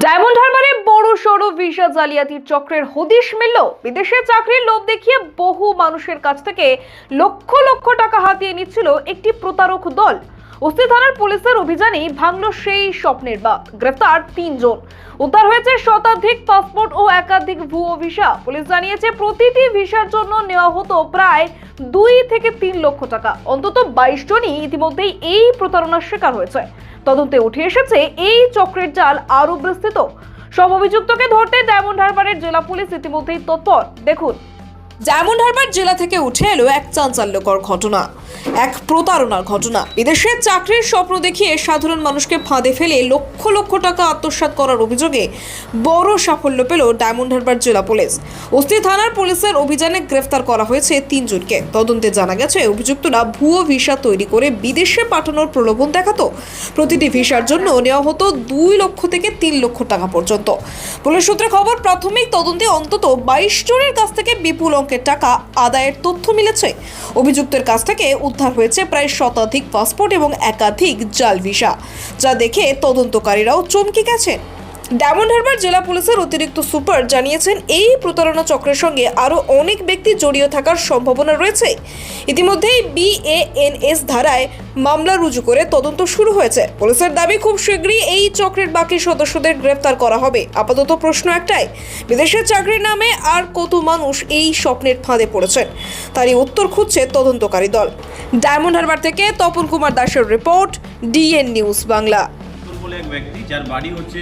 Diamond হারবারে বড় সড়ো visa জালিয়াতির চক্রের হদিশ মিলল। বিদেশে চাকরির লোভ দেখিয়ে বহু মানুষের কাছ থেকে লক্ষ লক্ষ টাকা হাতিয়ে নিচ্ছিল একটি প্রতারক দল। ওসি থানার পুলিশের অভিযানে ভাঙল সেই স্বপ্নের বাঁধ। গ্রেফতার ৩ জন। উদ্ধার হয়েছে শতাধিক পাসপোর্ট ও একাধিক ভুয়ো ভিসা। পুলিশ জানিয়েছে প্রতিটি ভিসার জন্য নেওয়া হতো প্রায় 2 থেকে 3 লক্ষ টাকা। অন্তত 22 জনই ইতিমধ্যেই এই প্রতারণার শিকার হয়েছে। তদন্তে উঠে এসেছে এই চক্রের জাল আরো বিস্তৃত। সব অভিযুক্তকে ধরতে ডায়মন্ড হারবারের জেলা পুলিশ ইতিমধ্যেই তৎপর। দেখুন, ডায়মন্ড হারবার জেলা থেকে উঠে এলো এক চাঞ্চল্যকর ঘটনা, এক প্রতারণার ঘটনা। বিদেশে চাকরির স্বপ্ন দেখিয়ে সাধারণ মানুষকে ফাঁদে ফেলে লক্ষ লক্ষ টাকা আত্মসাৎ করার অভিযোগে বড় সাফল্য পেল ডায়মন্ড হারবার জেলা পুলিশ। ওসি থানার পুলিশের অভিযানে গ্রেফতার করা হয়েছে 3 জনকে। তদন্তে জানা গেছে অভিযুক্তরা ভুয়ো ভিসা তৈরি করে বিদেশে পাঠানোর প্রলোভন দেখাতো। প্রতিটি ভিসার জন্য নেওয়া হতো 2 লক্ষ থেকে 3 লক্ষ টাকা পর্যন্ত। পুলিশ সূত্রে খবর, প্রাথমিক তদন্তে অন্তত 22 জনের কাছ থেকে বিপুল অঙ্কের টাকা আদায়ের তথ্য মিলেছে। অভিযুক্তের কাছ থেকে উদ্ধার হয়েছে প্রায় শতাধিক পাসপোর্ট এবং একাধিক জাল ভিসা, যা দেখে তদন্তকারীরাও চমকে গেছেন। ডায়মন্ড হারবার জেলা পুলিশের অতিরিক্ত সুপার জানিয়েছেন, এই প্রতারণা চক্রের সঙ্গে আরও অনেক ব্যক্তি জড়িয়ে থাকার সম্ভাবনা রয়েছে। ইতিমধ্যেই BANS ধারায় মামলা রুজু করে তদন্ত শুরু হয়েছে। পুলিশের দাবি, খুব শীঘ্রই এই চক্রের বাকি সদস্যদের গ্রেফতার করা হবে। আপাতত প্রশ্ন একটাই, বিদেশের চাকরির নামে আর কত মানুষ এই স্বপ্নের ফাঁদে পড়েছেন, তারই উত্তর খুঁজছে তদন্তকারী দল। ডায়মন্ড হারবার থেকে তপন কুমার দাসের রিপোর্ট, DN নিউজ বাংলা। বলে এক ব্যক্তি, যার বাড়ি হচ্ছে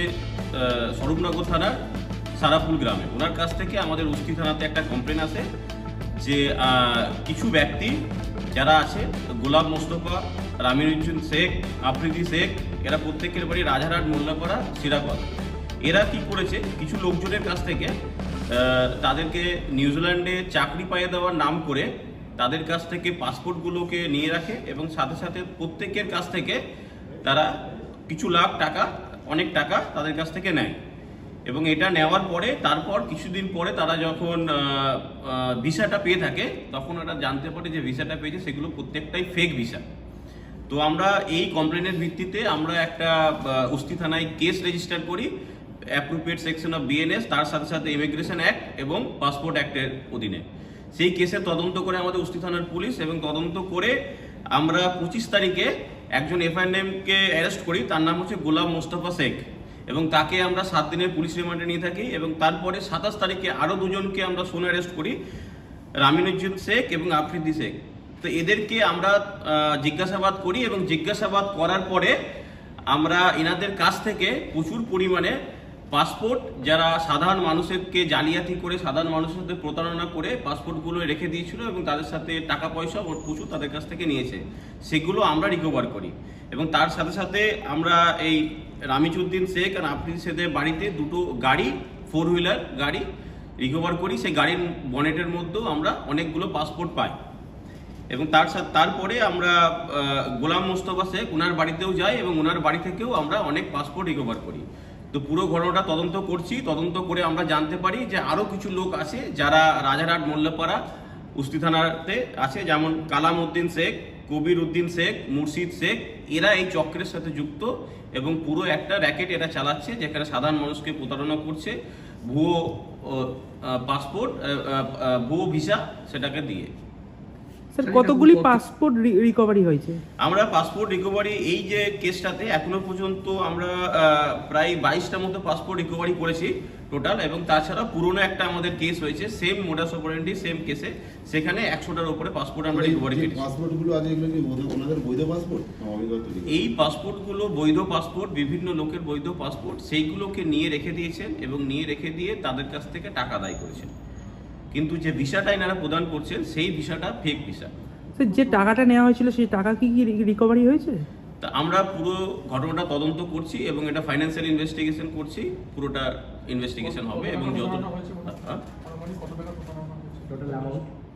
স্বরূপনগর থানার সারাপুল গ্রামে, ওনার কাছ থেকে আমাদের উস্তি থানাতে একটা কমপ্লেন আসে যে কিছু ব্যক্তি যারা আছে, গোলাম মোস্তফা, রামিনুজ্জুন শেখ, আফ্রিদি শেখ, এরা প্রত্যেকের বাড়ি রাজারহাট, মোল্লাপাড়া, সিরাকত। এরা কি করেছে, কিছু লোকজনের কাছ থেকে তাদেরকে নিউজিল্যান্ডে চাকরি পাইয়ে দেওয়ার নাম করে তাদের কাছ থেকে পাসপোর্টগুলোকে নিয়ে রাখে এবং সাথে সাথে প্রত্যেকের কাছ থেকে তারা কিছু লাখ টাকা, অনেক টাকা তাদের কাছ থেকে নেয়। এবং এটা নেওয়ার পরে তারপর কিছুদিন পরে তারা যখন ভিসাটা পেয়ে থাকে, তখন ওরা জানতে পারে যে ভিসাটা পেয়েছে সেগুলো প্রত্যেকটাই ফেক ভিসা। তো আমরা এই কমপ্লেনের ভিত্তিতে আমরা একটা উস্তি থানায় কেস রেজিস্টার করি অ্যাপ্রোপ্রিয়েট সেকশন অফ BNS, তার সাথে সাথে ইমিগ্রেশন অ্যাক্ট এবং পাসপোর্ট অ্যাক্টের অধীনে। সেই কেসে তদন্ত করে আমাদের উস্তি থানার পুলিশ, এবং তদন্ত করে আমরা 25 তারিখে একজন FIR-কে অ্যারেস্ট করি, তার নাম হচ্ছে গোলাম মোস্তফা শেখ, এবং তাকে আমরা 7 দিনের পুলিশ রিমান্ডে নিয়ে থাকি। এবং তারপরে 27 তারিখে আরও 2 জনকে আমরা সোনে অ্যারেস্ট করি, রামিনুজ্জুন শেখ এবং আফ্রিদি শেখ। তো এদেরকে আমরা জিজ্ঞাসাবাদ করি, এবং জিজ্ঞাসাবাদ করার পরে আমরা এনাদের কাছ থেকে প্রচুর পরিমাণে পাসপোর্ট, যারা সাধারণ মানুষকে জালিয়াতি করে, সাধারণ মানুষের সাথে প্রতারণা করে পাসপোর্টগুলো রেখে দিয়েছিল এবং তাদের সাথে টাকা পয়সা প্রচুর তাদের কাছ থেকে নিয়েছে, সেগুলো আমরা রিকভার করি। এবং তার সাথে সাথে আমরা এই রামিজউদ্দিন শেখ আর আফ্রিদি শেখের বাড়িতে 2টো গাড়ি, 4 হুইলার গাড়ি রিকভার করি। সেই গাড়ির বনেটের মধ্যেও আমরা অনেকগুলো পাসপোর্ট পাই। এবং তারপরে আমরা গোলাম মোস্তফা শেখ, ওনার বাড়িতেও যাই এবং ওনার বাড়ি থেকেও আমরা অনেক পাসপোর্ট রিকভার করি। তো পুরো ঘটনাটা তদন্ত করছি। তদন্ত করে আমরা জানতে পারি যে আরও কিছু লোক আছে যারা রাজারহাট, মোল্লাপাড়া, উস্তি থানাতে আছে, যেমন কালাম উদ্দিন শেখ, কবির উদ্দিন শেখ, মুর্শিদ শেখ। এরা এই চক্রের সাথে যুক্ত এবং পুরো একটা র্যাকেট এরা চালাচ্ছে, যেখানে সাধারণ মানুষকে প্রতারণা করছে ভুয়ো পাসপোর্ট, ভুয়ো ভিসা সেটাকে দিয়ে। স্যার, কতগুলি পাসপোর্ট রিকভারি হয়েছে? আমরা পাসপোর্ট রিকভারি এই যে কেসটাতে এখনো পর্যন্ত আমরা প্রায় 22টা মতো পাসপোর্ট রিকভারি করেছি টোটাল। এবং তাছাড়া পুরনো একটা আমাদের কেস হয়েছে সেম মোডাস অপারেন্ডি, সেম কেসে, সেখানে 100টার উপরে পাসপোর্ট আমরা রিকভারি করেছি। পাসপোর্টগুলো আজ এগুলো কি ওনাদের বৈধ পাসপোর্ট? এই পাসপোর্টগুলো বৈধ পাসপোর্ট, বিভিন্ন লোকের বৈধ পাসপোর্ট, সেইগুলোকে নিয়ে রেখে দিয়েছেন এবং নিয়ে রেখে দিয়ে তাদের কাছ থেকে টাকা আদায় করেছেন। কিন্তু যে ভিসাটা এনারা প্রদান করছেন সেই ভিসাটা ফেক ভিসা। স্যার, যে টাকাটা নেওয়া হয়েছিল সেই টাকা কি রিকভারি হয়েছে? তা আমরা পুরো ঘটনাটা তদন্ত করছি এবং এটা ফাইন্যান্সিয়াল ইনভেস্টিগেশন করছি, পুরোটা ইনভেস্টিগেশন হবে। এবং যত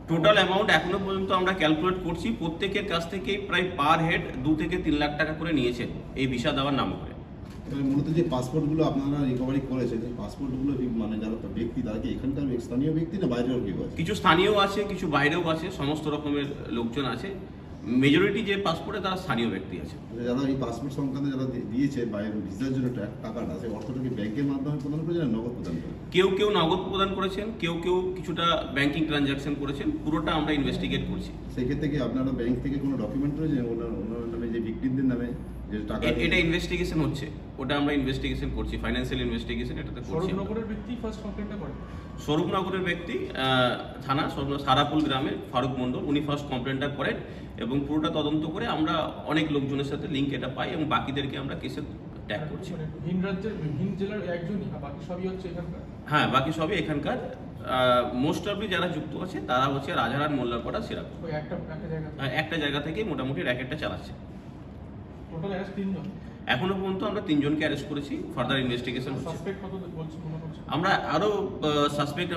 টোটাল অ্যামাউন্ট এখনো পর্যন্ত আমরা ক্যালকুলেট করছি, প্রত্যেকের কাছ থেকে প্রায় পার হেড 2 থেকে 3 লাখ টাকা করে নিয়েছেন এই ভিসা দেওয়ার নাম করে। মূলত যে পাসপোর্টগুলো আপনারা রিকভারি করেছেন, এই পাসপোর্টগুলো মানে যারা ব্যক্তি, তারা কি এখানকার স্থানীয় ব্যক্তি না বাইরেও কেউ আছে? কিছু স্থানীয় আছে, কিছু বাইরেও আছে, সমস্ত রকমের লোকজন আছে। মেজরিটি যে পাসপোর্টে তারা স্থানীয় ব্যক্তি আছে। যারা এই পাসপোর্ট সংক্রান্ত যারা দিয়েছে বাইরে ভিসার জন্য টাকাটা সেই অর্থটা কি ব্যাংকের মাধ্যমে প্রদান করেছে না নগদ প্রদান করে? কেউ নগদ প্রদান করেছেন, কেউ কিছুটা ব্যাংকিং ট্রানজাকশন করেছেন, পুরোটা আমরা ইনভেস্টিগেট করছি। সেই ক্ষেত্রে কি আপনারা ব্যাংক থেকে কোনো ডকুমেন্ট রয়েছে ওনার নামে যে ভিক্টিমদের নামে যে টাকা এটা ইনভেস্টিগেশন হচ্ছে, ওটা আমরা ইনভেস্টিগেশন করছি, ফাইন্যান্সিয়াল ইনভেস্টিগেশন এটাতে করছি। স্বরূপনগরের ব্যক্তি ফার্স্ট কমপ্লেনটা করে। স্বরূপনগরের ব্যক্তি থানা সারাপুল গ্রামের ফারুক মণ্ডল উনি ফার্স্ট কমপ্লেনটা করেন এবং পুরোটা তদন্ত করে আমরা অনেক লোকজনের সাথে লিঙ্ক এটা পাই এবং বাকিদেরকে আমরা কেসে ট্যাগ করছি। মানে ভিন রাজ্যের ভিন জেলার একজনই, আর বাকি সবই হচ্ছে এখানকার। হ্যাঁ, বাকি সবই এখানকার। মোস্ট অফলি যারা যুক্ত আছে তারা হচ্ছে রাজারহাট, মোল্লারপাড়া, সিরাপুর। ওই একটা জায়গা একটা জায়গা থেকে মোটামুটি র্যাকেটটা চালাচ্ছে। টোটাল অ্যারেস্ট 3 জন। এখনো পর্যন্ত আমরা 3 জনকে অ্যারেস্ট করেছি, ফার্দার ইনভেস্টিগেশন হচ্ছে। সাসপেক্ট কত বলছে মনে করছে? আমরা আরো সাসপেক্ট